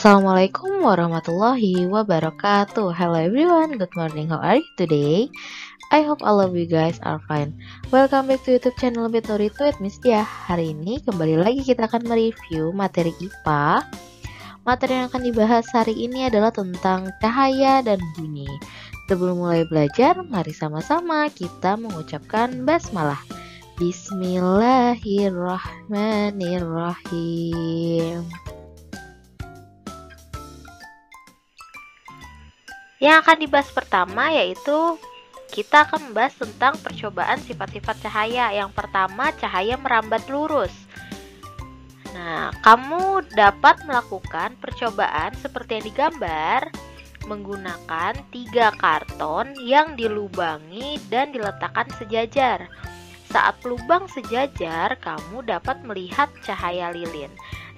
Assalamualaikum warahmatullahi wabarakatuh. Hello everyone, good morning. How are you today? I hope all of you guys are fine. Welcome back to YouTube channel Bitnuri with Miss Dia. Hari ini kembali lagi kita akan mereview materi IPA. Materi yang akan dibahas hari ini adalah tentang cahaya dan bunyi. Sebelum mulai belajar, mari sama-sama kita mengucapkan basmalah. Bismillahirrahmanirrahim. Yang akan dibahas pertama yaitu kita akan membahas tentang percobaan sifat-sifat cahaya. Yang pertama, cahaya merambat lurus. Nah, kamu dapat melakukan percobaan seperti yang digambar menggunakan 3 karton yang dilubangi dan diletakkan sejajar. Saat lubang sejajar, kamu dapat melihat cahaya lilin.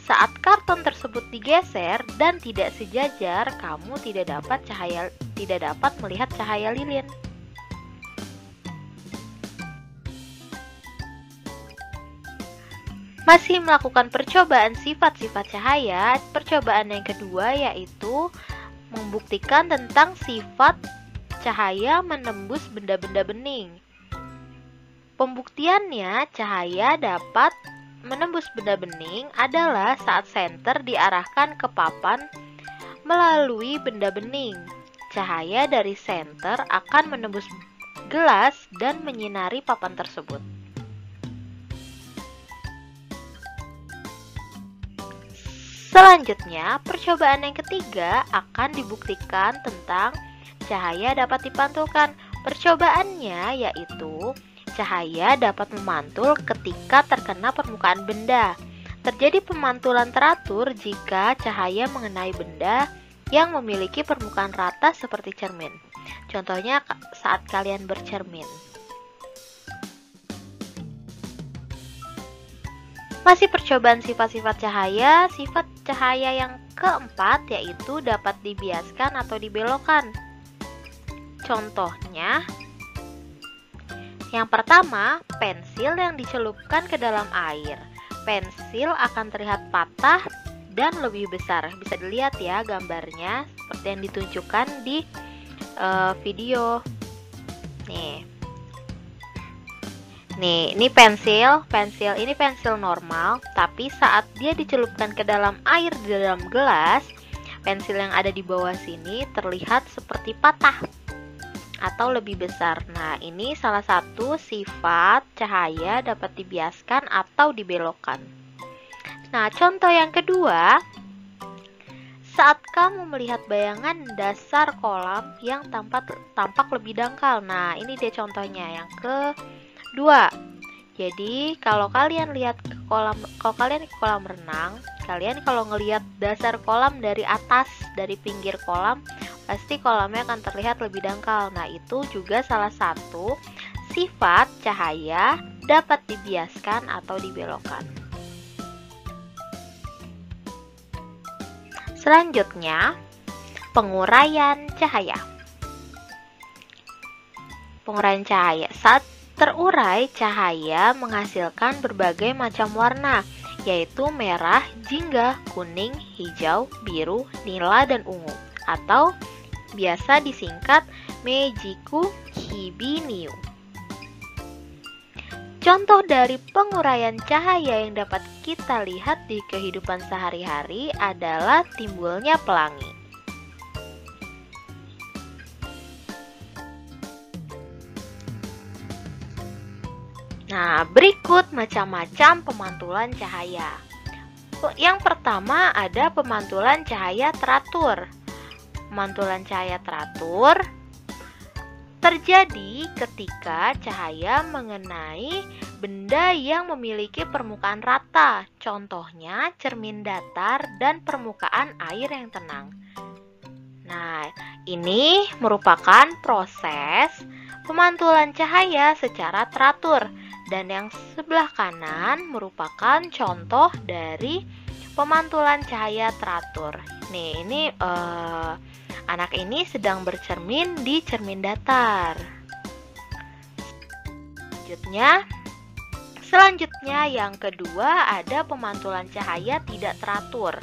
Saat karton tersebut digeser dan tidak sejajar, kamu tidak dapat melihat cahaya lilin. Masih melakukan percobaan sifat-sifat cahaya, percobaan yang kedua yaitu membuktikan tentang sifat cahaya menembus benda-benda bening. Pembuktiannya, cahaya dapat menembus benda bening adalah saat senter diarahkan ke papan melalui benda bening. Cahaya dari senter akan menembus gelas dan menyinari papan tersebut. Selanjutnya, percobaan yang ketiga akan dibuktikan tentang cahaya dapat dipantulkan. Percobaannya yaitu cahaya dapat memantul ketika terkena permukaan benda. Terjadi pemantulan teratur jika cahaya mengenai benda yang memiliki permukaan rata seperti cermin. Contohnya saat kalian bercermin. Masih percobaan sifat-sifat cahaya. Sifat cahaya yang keempat yaitu dapat dibiaskan atau dibelokkan. Contohnya, yang pertama, pensil yang dicelupkan ke dalam air. Pensil akan terlihat patah dan lebih besar. Bisa dilihat ya gambarnya seperti yang ditunjukkan di video. Nih, ini pensil ini pensil normal, tapi saat dia dicelupkan ke dalam air di dalam gelas, pensil yang ada di bawah sini terlihat seperti patah atau lebih besar. Nah, ini salah satu sifat cahaya dapat dibiaskan atau dibelokkan. Nah, contoh yang kedua, saat kamu melihat bayangan dasar kolam yang tampak lebih dangkal. Nah, ini dia contohnya yang kedua. Jadi, kalau kalian ke kolam renang, kalian kalau ngelihat dasar kolam dari atas, dari pinggir kolam, pasti kolamnya akan terlihat lebih dangkal. Nah, itu juga salah satu sifat cahaya dapat dibiaskan atau dibelokkan. Selanjutnya, penguraian cahaya. Penguraian cahaya. Saat terurai, cahaya menghasilkan berbagai macam warna, yaitu merah, jingga, kuning, hijau, biru, nila, dan ungu, atau biasa disingkat Meijiku Hibiniu. Contoh dari penguraian cahaya yang dapat kita lihat di kehidupan sehari-hari adalah timbulnya pelangi. Nah, berikut macam-macam pemantulan cahaya. Yang pertama ada pemantulan cahaya teratur. Pemantulan cahaya teratur terjadi ketika cahaya mengenai benda yang memiliki permukaan rata. Contohnya cermin datar dan permukaan air yang tenang. Nah, ini merupakan proses pemantulan cahaya secara teratur. Dan yang sebelah kanan merupakan contoh dari pemantulan cahaya teratur. Nih, ini anak ini sedang bercermin di cermin datar. Selanjutnya yang kedua ada pemantulan cahaya tidak teratur.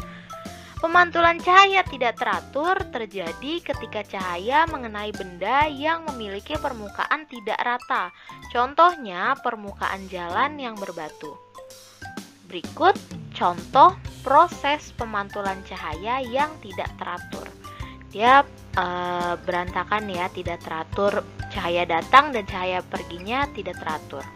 Pemantulan cahaya tidak teratur terjadi ketika cahaya mengenai benda yang memiliki permukaan tidak rata. Contohnya, permukaan jalan yang berbatu. Berikut contoh proses pemantulan cahaya yang tidak teratur. Dia berantakan ya, tidak teratur. Cahaya datang dan cahaya perginya tidak teratur.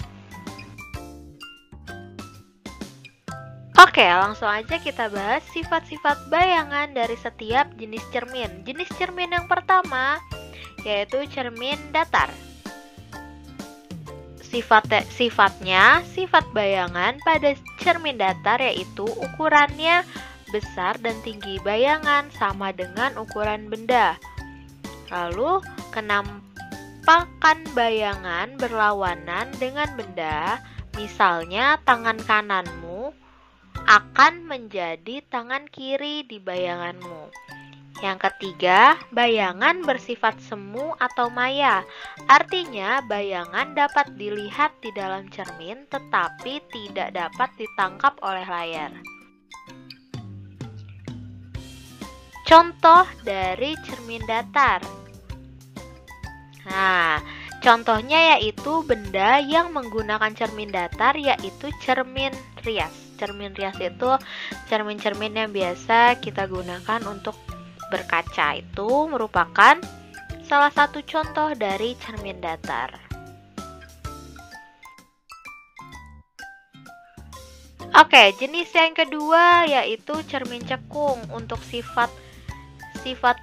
Oke, langsung aja kita bahas sifat-sifat bayangan dari setiap jenis cermin. Jenis cermin yang pertama yaitu cermin datar. Sifat bayangan pada cermin datar yaitu ukurannya besar dan tinggi bayangan sama dengan ukuran benda. Lalu, kenampakan bayangan berlawanan dengan benda, misalnya tangan kananmu akan menjadi tangan kiri di bayanganmu. Yang ketiga, bayangan bersifat semu atau maya. Artinya, bayangan dapat dilihat di dalam cermin tetapi tidak dapat ditangkap oleh layar. Contoh dari cermin datar. Nah, contohnya yaitu benda yang menggunakan cermin datar yaitu cermin rias. Cermin rias itu cermin-cermin yang biasa kita gunakan untuk berkaca. Itu merupakan salah satu contoh dari cermin datar. Oke, jenis yang kedua yaitu cermin cekung. Untuk sifat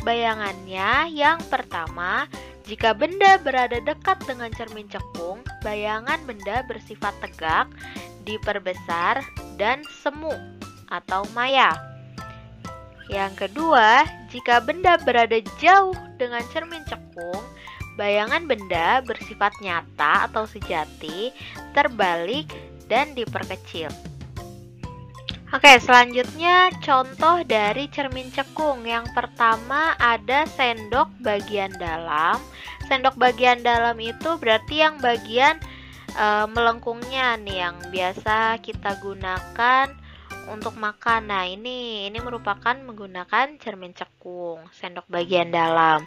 bayangannya, yang pertama, jika benda berada dekat dengan cermin cekung, bayangan benda bersifat tegak, diperbesar, dan semu atau maya. Yang kedua, jika benda berada jauh dengan cermin cekung, bayangan benda bersifat nyata atau sejati, terbalik, dan diperkecil. Oke, selanjutnya contoh dari cermin cekung. Yang pertama ada sendok bagian dalam. Sendok bagian dalam itu berarti yang bagian melengkungnya nih, yang biasa kita gunakan untuk makan. Nah, ini merupakan menggunakan cermin cekung, sendok bagian dalam.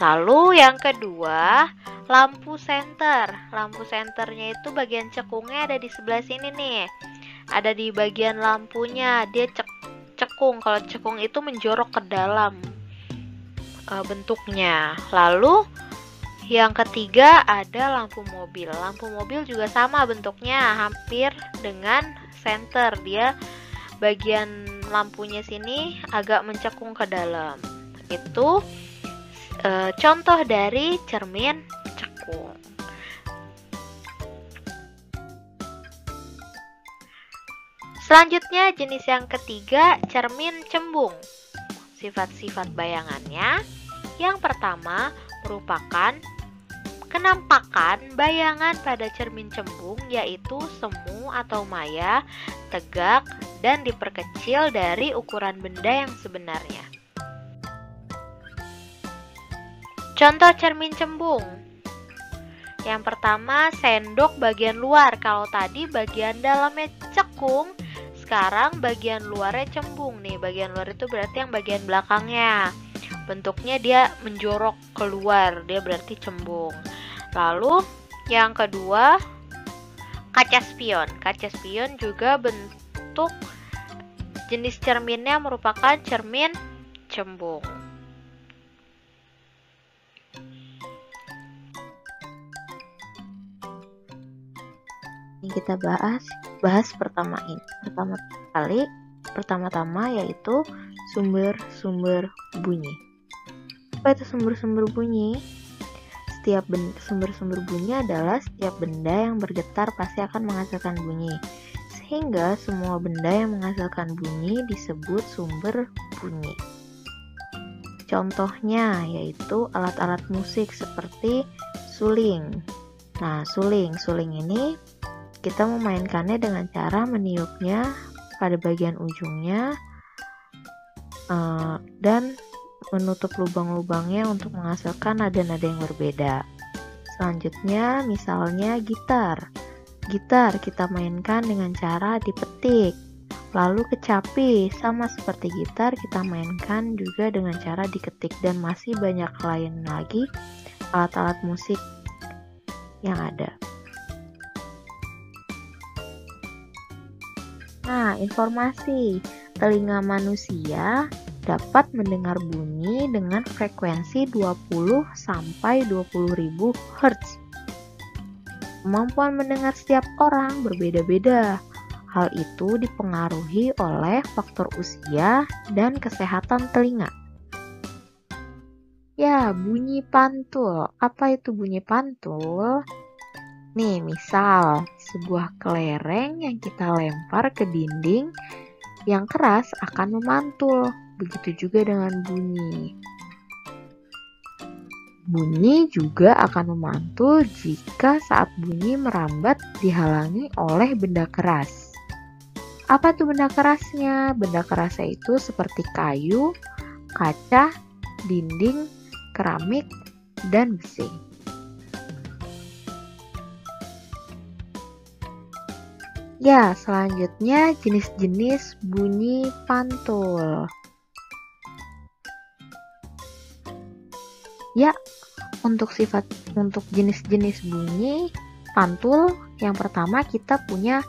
Lalu yang kedua, lampu senter. Lampu senternya itu bagian cekungnya ada di sebelah sini nih. Ada di bagian lampunya, dia cekung. Kalau cekung itu menjorok ke dalam bentuknya. Lalu yang ketiga ada lampu mobil. Lampu mobil juga sama bentuknya, hampir dengan senter. Dia bagian lampunya sini agak mencekung ke dalam. Itu contoh dari cermin cekung. Selanjutnya jenis yang ketiga, cermin cembung. Sifat-sifat bayangannya, yang pertama merupakan kenampakan bayangan pada cermin cembung yaitu semu atau maya, tegak, dan diperkecil dari ukuran benda yang sebenarnya. Contoh cermin cembung. Yang pertama, sendok bagian luar. Kalau tadi bagian dalamnya cekung, sekarang bagian luarnya cembung nih. Bagian luar itu berarti yang bagian belakangnya. Bentuknya dia menjorok keluar, dia berarti cembung. Lalu yang kedua, kaca spion. Kaca spion juga bentuk jenis cerminnya merupakan cermin cembung. Ini kita bahas pertama-tama yaitu sumber-sumber bunyi. Apa itu sumber-sumber bunyi? Setiap sumber-sumber bunyi adalah setiap benda yang bergetar pasti akan menghasilkan bunyi. Sehingga semua benda yang menghasilkan bunyi disebut sumber bunyi. Contohnya yaitu alat-alat musik seperti suling. Nah, suling ini kita memainkannya dengan cara meniupnya pada bagian ujungnya dan menutup lubang-lubangnya untuk menghasilkan nada-nada yang berbeda. Selanjutnya, misalnya gitar. Gitar kita mainkan dengan cara dipetik. Lalu kecapi, sama seperti gitar kita mainkan juga dengan cara diketik, dan masih banyak lain lagi alat-alat musik yang ada. Nah, informasi, telinga manusia dapat mendengar bunyi dengan frekuensi 20 sampai 20.000 Hz. Kemampuan mendengar setiap orang berbeda-beda. Hal itu dipengaruhi oleh faktor usia dan kesehatan telinga. Ya, bunyi pantul. Apa itu bunyi pantul? Nih, misal sebuah kelereng yang kita lempar ke dinding yang keras akan memantul. Begitu juga dengan bunyi. Bunyi juga akan memantul jika saat bunyi merambat dihalangi oleh benda keras. Apa tuh benda kerasnya? Benda kerasnya itu seperti kayu, kaca, dinding, keramik, dan besi. Ya, selanjutnya jenis-jenis bunyi pantul. Ya, untuk jenis-jenis bunyi pantul, yang pertama kita punya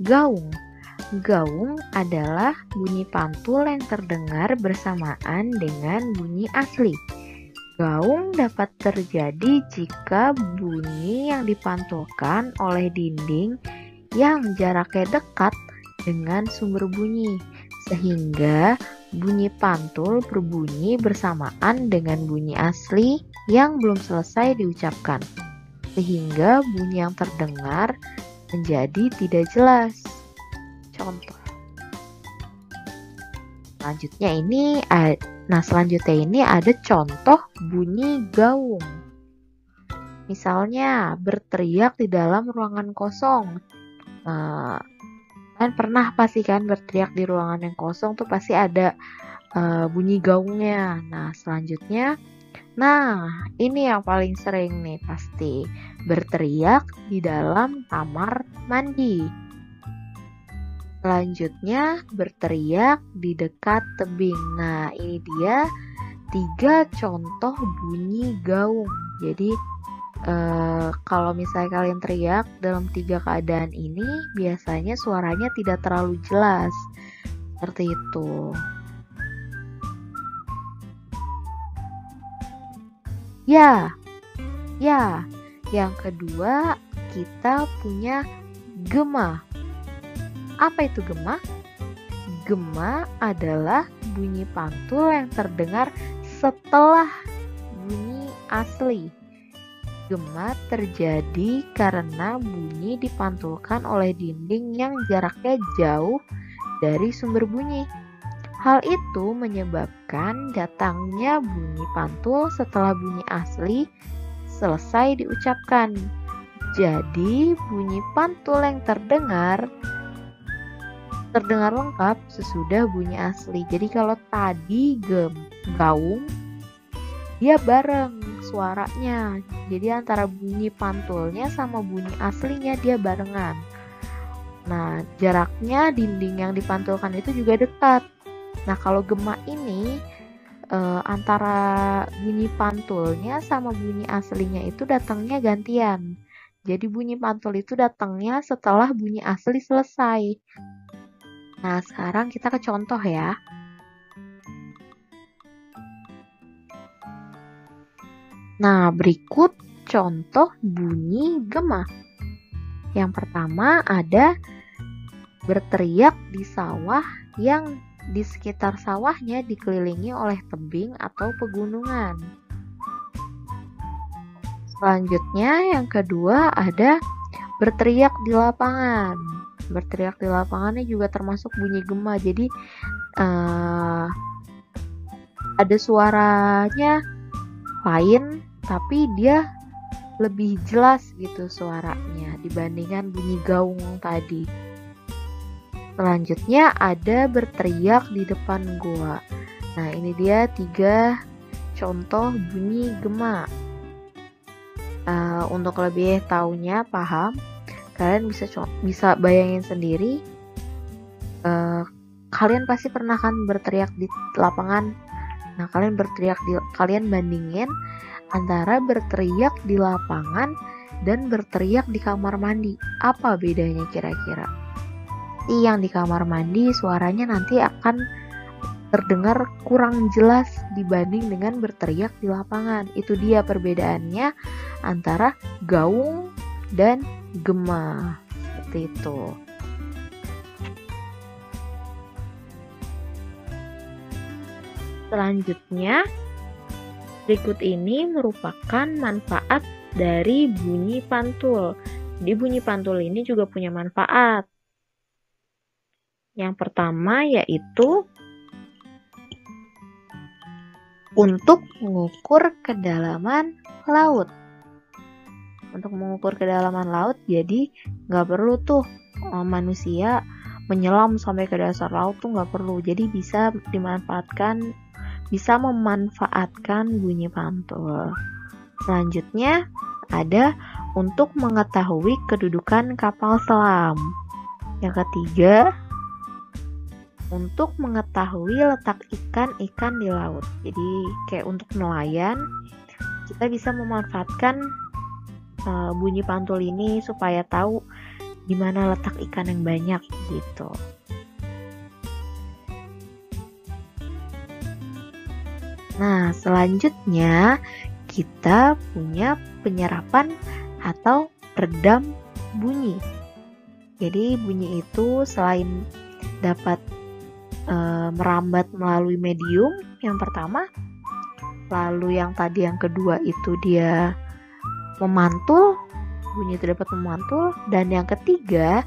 gaung. Gaung adalah bunyi pantul yang terdengar bersamaan dengan bunyi asli. Gaung dapat terjadi jika bunyi yang dipantulkan oleh dinding yang jaraknya dekat dengan sumber bunyi, sehingga bunyi pantul berbunyi bersamaan dengan bunyi asli yang belum selesai diucapkan, sehingga bunyi yang terdengar menjadi tidak jelas. Contoh. Selanjutnya ini ada contoh bunyi gaung. Misalnya berteriak di dalam ruangan kosong. Kalian pernah pasti kan berteriak di ruangan yang kosong tuh pasti ada bunyi gaungnya. Selanjutnya, ini yang paling sering nih pasti berteriak di dalam kamar mandi. Selanjutnya berteriak di dekat tebing. Ini dia 3 contoh bunyi gaung. Jadi kalau misalnya kalian teriak dalam 3 keadaan ini, biasanya suaranya tidak terlalu jelas. Seperti itu. Ya. Yang kedua, kita punya gema. Apa itu gema? Gema adalah bunyi pantul yang terdengar setelah bunyi asli. Gema terjadi karena bunyi dipantulkan oleh dinding yang jaraknya jauh dari sumber bunyi. Hal itu menyebabkan datangnya bunyi pantul setelah bunyi asli selesai diucapkan. Jadi bunyi pantul yang terdengar lengkap sesudah bunyi asli. Jadi kalau tadi gaung, dia bareng suaranya. Jadi antara bunyi pantulnya sama bunyi aslinya dia barengan. Jaraknya dinding yang dipantulkan itu juga dekat. Kalau gema ini antara bunyi pantulnya sama bunyi aslinya itu datangnya gantian. Jadi bunyi pantul itu datangnya setelah bunyi asli selesai. Sekarang kita ke contoh ya. Berikut contoh bunyi gema. Yang pertama ada berteriak di sawah yang di sekitar sawahnya dikelilingi oleh tebing atau pegunungan. Selanjutnya yang kedua ada berteriak di lapangan. Berteriak di lapangannya juga termasuk bunyi gema. Jadi ada suaranya fine, tapi dia lebih jelas gitu suaranya dibandingkan bunyi gaung tadi. Selanjutnya ada berteriak di depan goa. Ini dia 3 contoh bunyi gema. Untuk lebih taunya paham, kalian bisa bayangin sendiri Kalian pasti pernah kan berteriak di lapangan. Nah, kalian bandingin antara berteriak di lapangan dan berteriak di kamar mandi. Apa bedanya kira-kira? Yang di kamar mandi suaranya nanti akan terdengar kurang jelas dibanding dengan berteriak di lapangan. Itu dia perbedaannya antara gaung dan gema. Seperti itu. Selanjutnya, berikut ini merupakan manfaat dari bunyi pantul. Di bunyi pantul ini juga punya manfaat. Yang pertama yaitu untuk mengukur kedalaman laut. Untuk mengukur kedalaman laut, jadi nggak perlu tuh manusia menyelam sampai ke dasar laut tuh nggak perlu. Jadi bisa memanfaatkan bunyi pantul. Selanjutnya ada untuk mengetahui kedudukan kapal selam. Yang ketiga, untuk mengetahui letak ikan-ikan di laut. Jadi kayak untuk nelayan, kita bisa memanfaatkan bunyi pantul ini supaya tahu di mana letak ikan yang banyak gitu. Nah, selanjutnya kita punya penyerapan atau redam bunyi. Jadi bunyi itu selain dapat merambat melalui medium yang pertama, lalu yang kedua itu dia memantul, bunyi itu dapat memantul, dan yang ketiga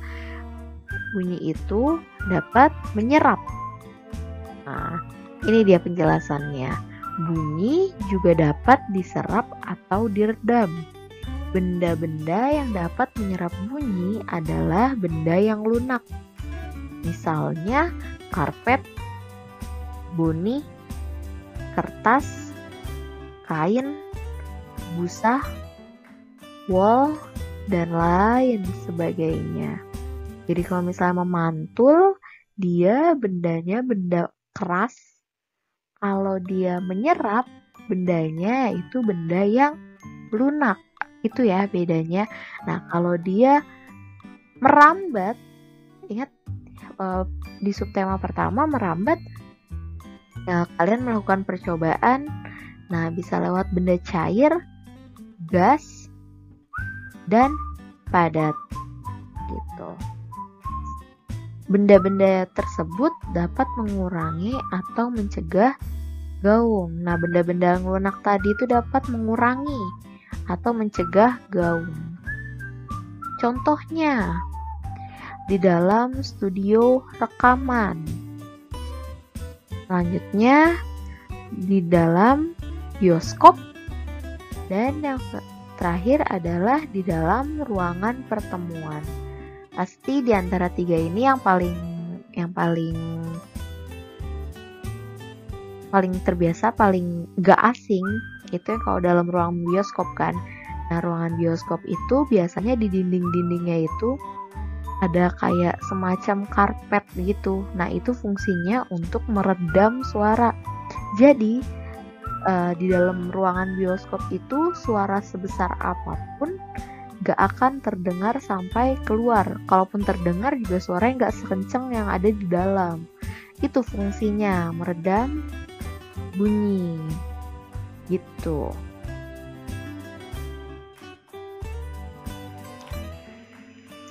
bunyi itu dapat menyerap. Nah, ini dia penjelasannya. Bunyi juga dapat diserap atau diredam. Benda-benda yang dapat menyerap bunyi adalah benda yang lunak. Misalnya karpet, boni, kertas, kain, busa, wol, dan lain sebagainya. Jadi kalau misalnya memantul, dia bendanya benda keras. Kalau dia menyerap, bendanya itu benda yang lunak. Itu ya bedanya. Nah, kalau dia merambat, ingat di subtema pertama merambat, nah, kalian melakukan percobaan. Nah, bisa lewat benda cair, gas, dan padat gitu. Benda-benda tersebut dapat mengurangi atau mencegah gaung. Nah, benda-benda yang lunak tadi itu dapat mengurangi atau mencegah gaung. Contohnya di dalam studio rekaman. Selanjutnya di dalam bioskop, dan yang terakhir adalah di dalam ruangan pertemuan. Pasti di antara tiga ini yang paling terbiasa, paling gak asing itu yang kalau dalam ruangan bioskop kan. Nah, ruangan bioskop itu biasanya di dinding-dindingnya itu ada kayak semacam karpet gitu. Nah, itu fungsinya untuk meredam suara. Jadi di dalam ruangan bioskop itu suara sebesar apapun gak akan terdengar sampai keluar. Kalaupun terdengar juga suaranya gak sekenceng yang ada di dalam. Itu fungsinya, meredam bunyi gitu.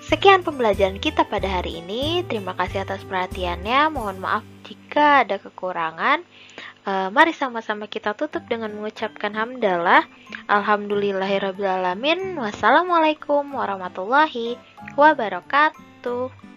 Sekian pembelajaran kita pada hari ini. Terima kasih atas perhatiannya. Mohon maaf jika ada kekurangan. Mari sama-sama kita tutup dengan mengucapkan hamdalah. Alhamdulillahirrabbilalamin. Wassalamualaikum warahmatullahi wabarakatuh.